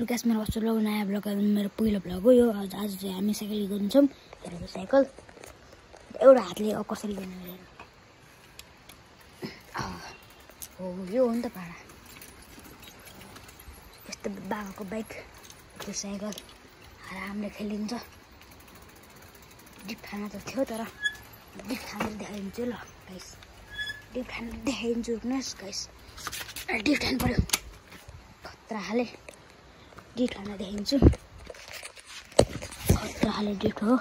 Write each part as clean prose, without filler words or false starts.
Lucas मेरो अस्ति नयाँ ब्लग मेरो पहिलो ब्लग हो यो। आज चाहिँ हामी साइकल गर्नु छौँ। हेरेको साइकल एउटा हातले कसरी गर्ने हो यो हो नि त पाडा। यस्तो बाबाको बाइक त्यो साइकल आरामले खेलिन्छ। डिप खाना त थियो तर डिप खाना देखाइदिन्छु ल गाइस। डिप खाना देखाइदिन्छु गाइस। डिप खानु पर्यो खतरा हाले डिट खाना देखाइदिन्छु। खतरा खाले डिट हो।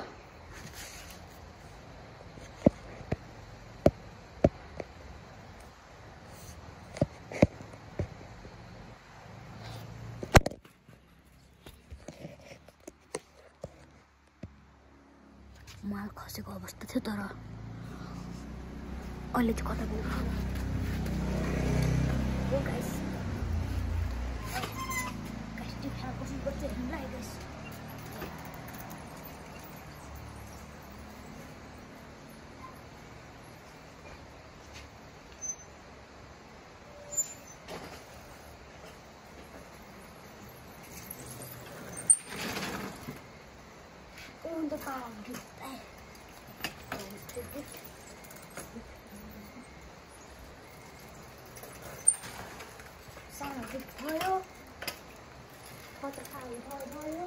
माल खसेको अवस्था थियो तर अहिले चाहिँ कता गयो guys. The car Sao nó kịp thôi đó. Thôi ta khai thôi thôi đó.